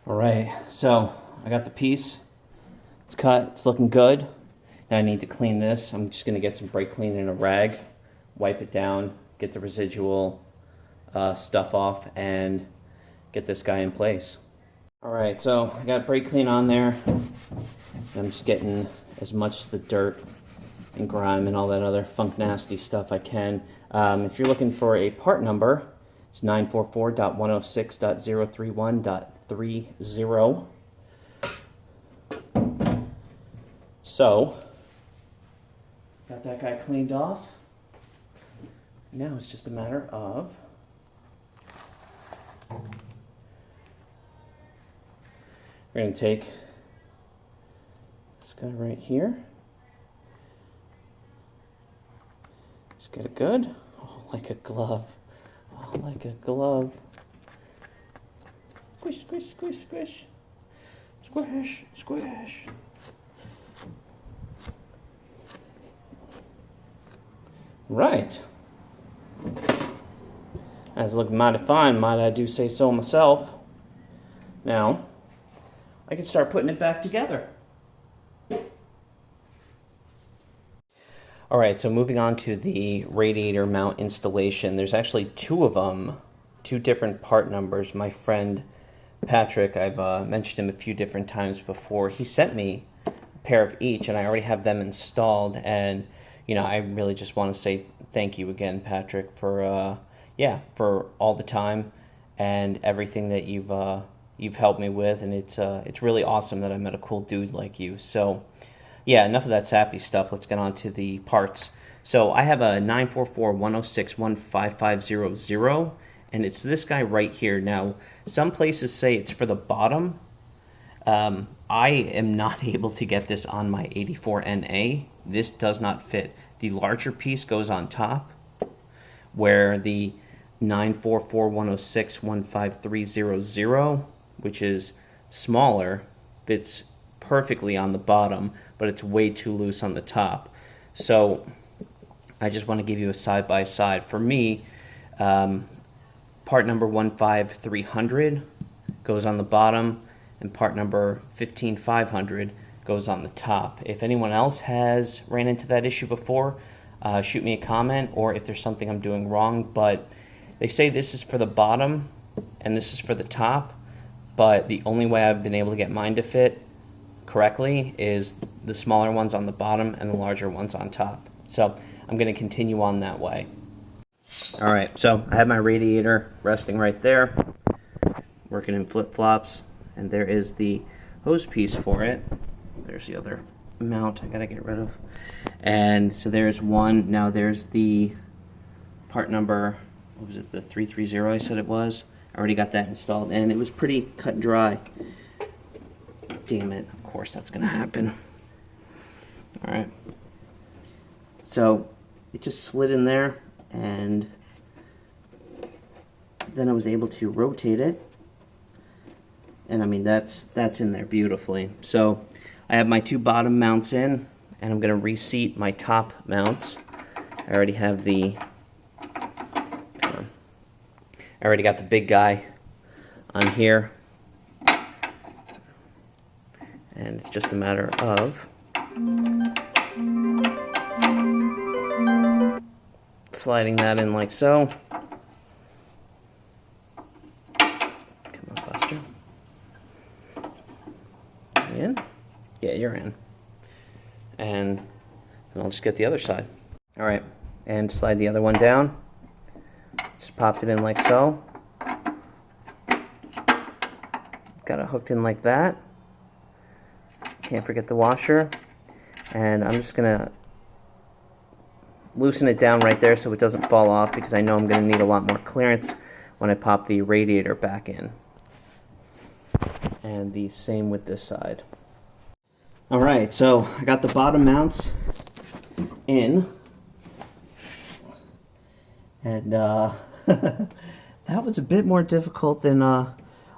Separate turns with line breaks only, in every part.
All right, so I got the piece. It's cut, it's looking good. Now I need to clean this. I'm just gonna get some brake clean in a rag, wipe it down, get the residual stuff off, and get this guy in place. All right, so I got brake clean on there. I'm just getting as much of the dirt and grime and all that other funk nasty stuff I can. If you're looking for a part number, it's 944.106.031.30. So, got that guy cleaned off. Now it's just a matter of we're going to take this guy right here. Just get it good. Oh, like a glove. Oh, like a glove. Squish, squish, squish, squish. Squish, squish. Right. That's looking mighty fine, might I do say so myself. Now, I can start putting it back together. Alright, so moving on to the radiator mount installation. There's actually two of them, two different part numbers. My friend Patrick, I've mentioned him a few different times before. He sent me a pair of each, and I already have them installed. And you know, I really just want to say thank you again, Patrick, for for all the time and everything that you've helped me with. And it's really awesome that I met a cool dude like you. So yeah, enough of that sappy stuff. Let's get on to the parts. So I have a 944-106-15500, and it's this guy right here. Now, some places say it's for the bottom. I am not able to get this on my 84NA. This does not fit. The larger piece goes on top, where the 944-106-15300, which is smaller, fits perfectly on the bottom, but it's way too loose on the top. So I just want to give you a side-by-side. For me, part number 15300 goes on the bottom, and part number 15500 goes on the top. If anyone else has ran into that issue before, shoot me a comment, or if there's something I'm doing wrong. But they say this is for the bottom and this is for the top, but the only way I've been able to get mine to fit correctly is the smaller ones on the bottom and the larger ones on top. So I'm going to continue on that way. Alright, so I have my radiator resting right there, working in flip-flops, and there is the hose piece for it. There's the other mount I gotta get rid of. And so there's one. Now there's the part number, what was it, the 330 I said it was. I already got that installed, and it was pretty cut and dry. Damn it, of course that's gonna happen. Alright. So it just slid in there, and then I was able to rotate it. And I mean, that's in there beautifully. So I have my two bottom mounts in, and I'm going to reseat my top mounts. I already have I already got the big guy on here. And it's just a matter of sliding that in like so. Come on, Buster. In? Yeah, you're in. And I'll just get the other side. Alright, and slide the other one down. Just pop it in like so. Got it hooked in like that. Can't forget the washer. And I'm just going to loosen it down right there so it doesn't fall off, because I know I'm going to need a lot more clearance when I pop the radiator back in. And the same with this side. Alright, so I got the bottom mounts in, and that was a bit more difficult than I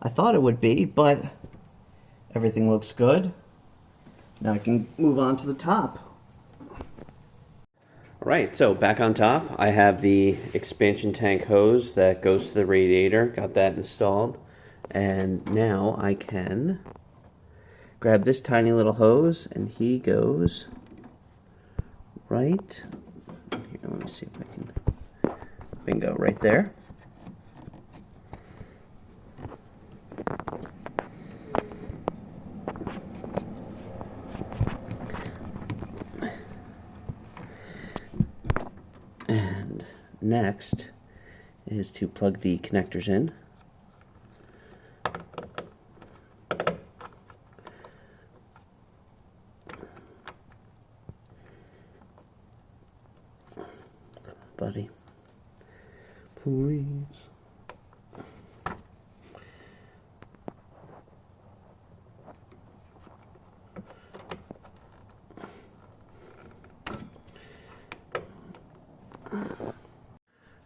thought it would be, but everything looks good. Now I can move on to the top. Alright, so back on top, I have the expansion tank hose that goes to the radiator. Got that installed. And now I can grab this tiny little hose, and he goes right here. Let me see if I can. Bingo, right there. And next is to plug the connectors in. Buddy, please.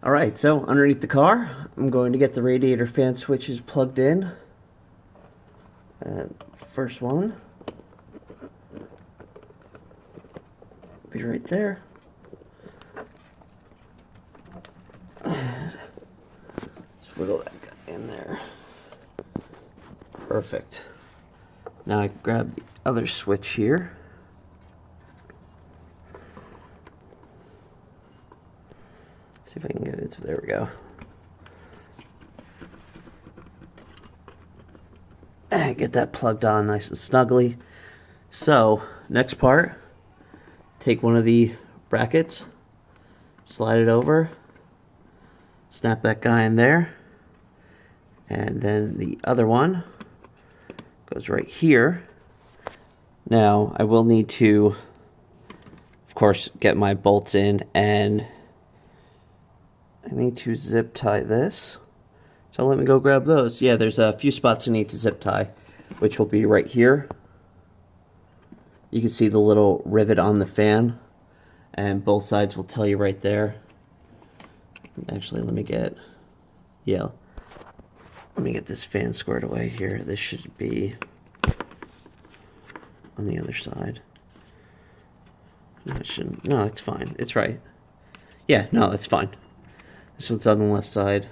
All right, so underneath the car, I'm going to get the radiator fan switches plugged in. First one, be right there. Just wiggle that guy in there. Perfect. Now I grab the other switch here. See if I can get it. There we go. And get that plugged on nice and snugly. So, next part, take one of the brackets, slide it over, snap that guy in there, and then the other one goes right here. Now, I will need to, of course, get my bolts in, and I need to zip tie this. So let me go grab those. Yeah, there's a few spots I need to zip tie, which will be right here. You can see the little rivet on the fan, and both sides will tell you right there. Actually, let me get this fan squared away here. This should be on the other side. No, it shouldn't. No, it's fine. It's right. Yeah, no, it's fine. This one's on the left side.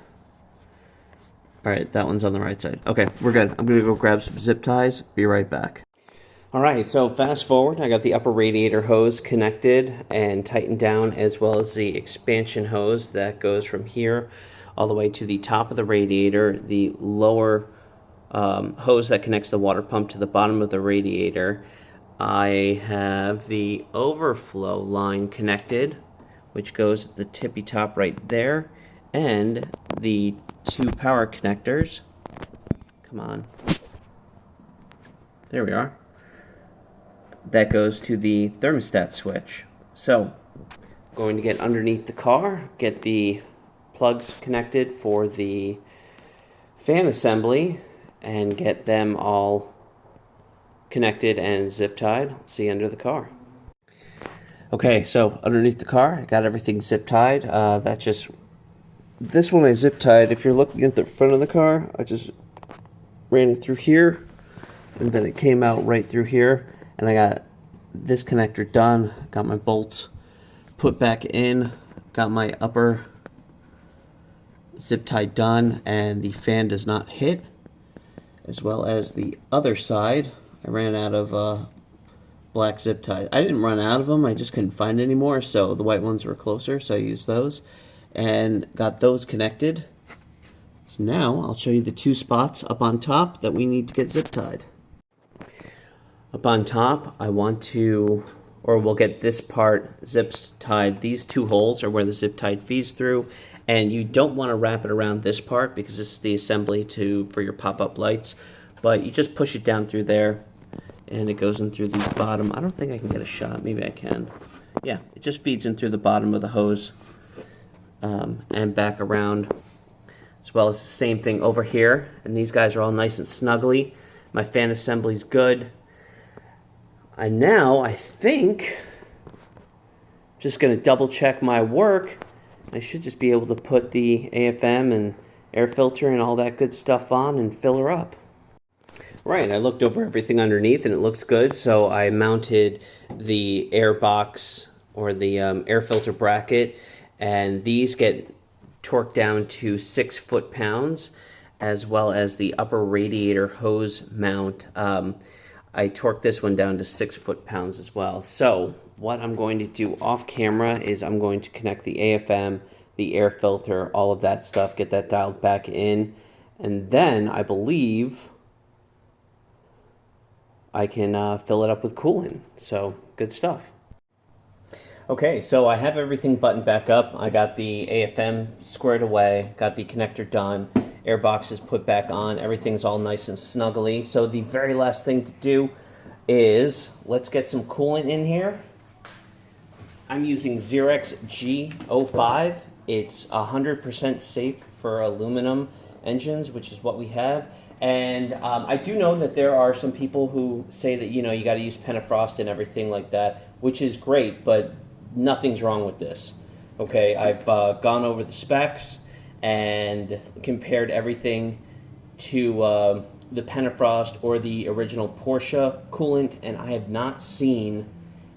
Alright, that one's on the right side. Okay, we're good. I'm going to go grab some zip ties. Be right back. Alright, so fast forward. I got the upper radiator hose connected and tightened down, as well as the expansion hose that goes from here all the way to the top of the radiator. The lower hose that connects the water pump to the bottom of the radiator. I have the overflow line connected, which goes at the tippy top right there, and the two power connectors. Come on. There we are. That goes to the thermostat switch. So, going to get underneath the car, get the plugs connected for the fan assembly, and get them all connected and zip tied. See under the car. Okay, so underneath the car, I got everything zip tied. This one I zip tied. If you're looking at the front of the car, I just ran it through here, and then it came out right through here, and I got this connector done, got my bolts put back in, got my upper zip tie done, and the fan does not hit, as well as the other side. I ran out of black zip ties. I didn't run out of them, I just couldn't find any more, so the white ones were closer, so I used those and got those connected. So now I'll show you the two spots up on top that we need to get zip tied. Up on top, we'll get this part zips tied. These two holes are where the zip tie feeds through, and you don't want to wrap it around this part because this is the assembly for your pop-up lights, but you just push it down through there and it goes in through the bottom. I don't think I can get a shot. Maybe I can. Yeah, it just feeds in through the bottom of the hose and back around, as well as the same thing over here. And these guys are all nice and snuggly. My fan assembly's good. And now I think just going to double check my work. I should just be able to put the AFM and air filter and all that good stuff on and fill her up. Right, I looked over everything underneath and it looks good, so I mounted the air box or the air filter bracket, and these get torqued down to 6 foot-pounds, as well as the upper radiator hose mount. I torqued this one down to 6 foot-pounds as well. So what I'm going to do off camera is I'm going to connect the AFM, the air filter, all of that stuff, get that dialed back in, and then I believe I can fill it up with coolant. So good stuff. Okay, so I have everything buttoned back up. I got the AFM squared away, got the connector done, air box is put back on, everything's all nice and snuggly. So the very last thing to do is, let's get some coolant in here. I'm using Xerox G05. It's 100% safe for aluminum engines, which is what we have. And I do know that there are some people who say that, you got to use pentafrost and everything like that, which is great, but nothing's wrong with this. Okay, I've gone over the specs and compared everything to the pentafrost or the original Porsche coolant, and I have not seen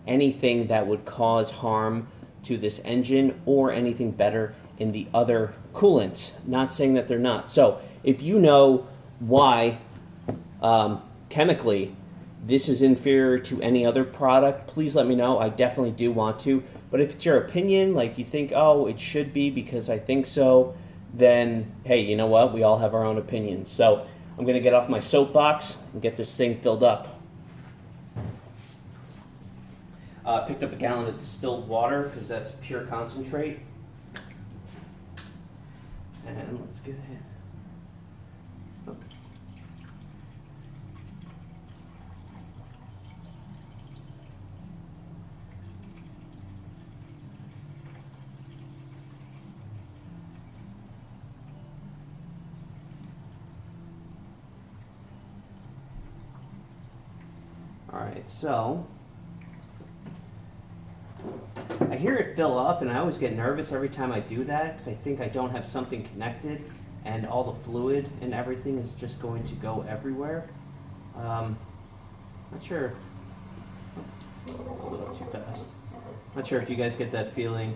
anything that would cause harm to this engine or anything better in the other coolants. Not saying that they're not. So if you know why chemically this is inferior to any other product, please let me know. I definitely do want to. But if it's your opinion, like you think, oh, it should be because I think so, then hey, you know what? We all have our own opinions. So I'm going to get off my soapbox and get this thing filled up. Picked up a gallon of distilled water because that's pure concentrate. And let's get ahead. Okay. All right, so I hear it fill up, and I always get nervous every time I do that because I think I don't have something connected and all the fluid and everything is just going to go everywhere. Not sure. Hold it up too fast. Not sure if you guys get that feeling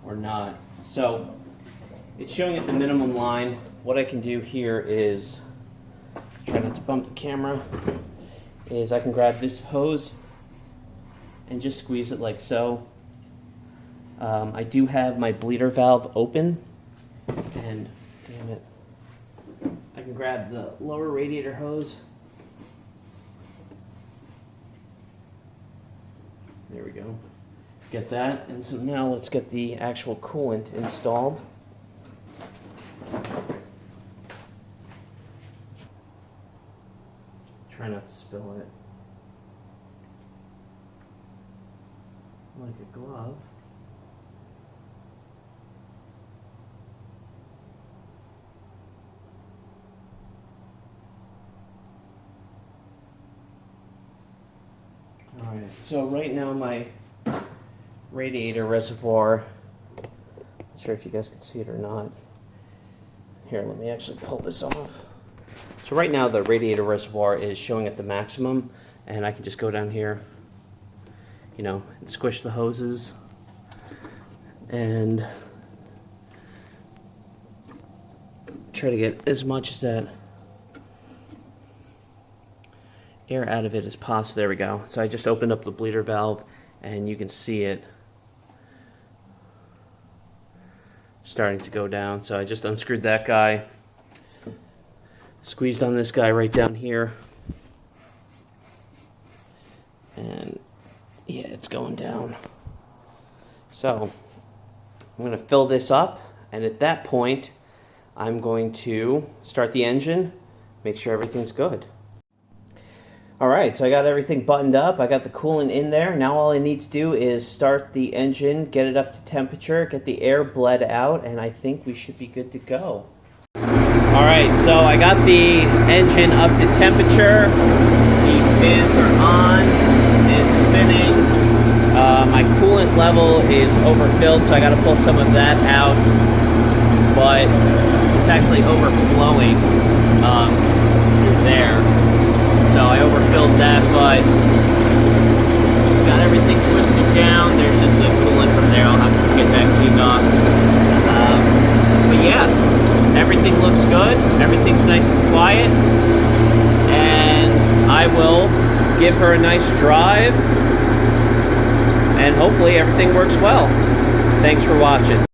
or not. So it's showing at the minimum line. What I can do here is, try not to bump the camera, is I can grab this hose and just squeeze it like so. I do have my bleeder valve open, and damn it, I can grab the lower radiator hose. There we go. Get that, and so now let's get the actual coolant installed. Try not to spill it. Like a glove. Alright, so right now my radiator reservoir, not sure if you guys can see it or not. Here, let me actually pull this off. So right now the radiator reservoir is showing at the maximum, and I can just go down here, and squish the hoses and try to get as much as that air out of it as possible. There we go. So I just opened up the bleeder valve and you can see it starting to go down. So I just unscrewed that guy, squeezed on this guy right down here, and yeah, it's going down. So I'm going to fill this up, and at that point I'm going to start the engine, make sure everything's good. Alright, so I got everything buttoned up, I got the coolant in there. Now all I need to do is start the engine, get it up to temperature, get the air bled out, and I think we should be good to go. Alright, so I got the engine up to temperature, the fans are on, it's spinning, my coolant level is overfilled, so I got to pull some of that out, but it's actually overflowing there. So I overfilled that, but got everything twisted down. There's just the coolant from there. I'll have to get that cleaned off. yeah, everything looks good. Everything's nice and quiet. And I will give her a nice drive. And hopefully everything works well. Thanks for watching.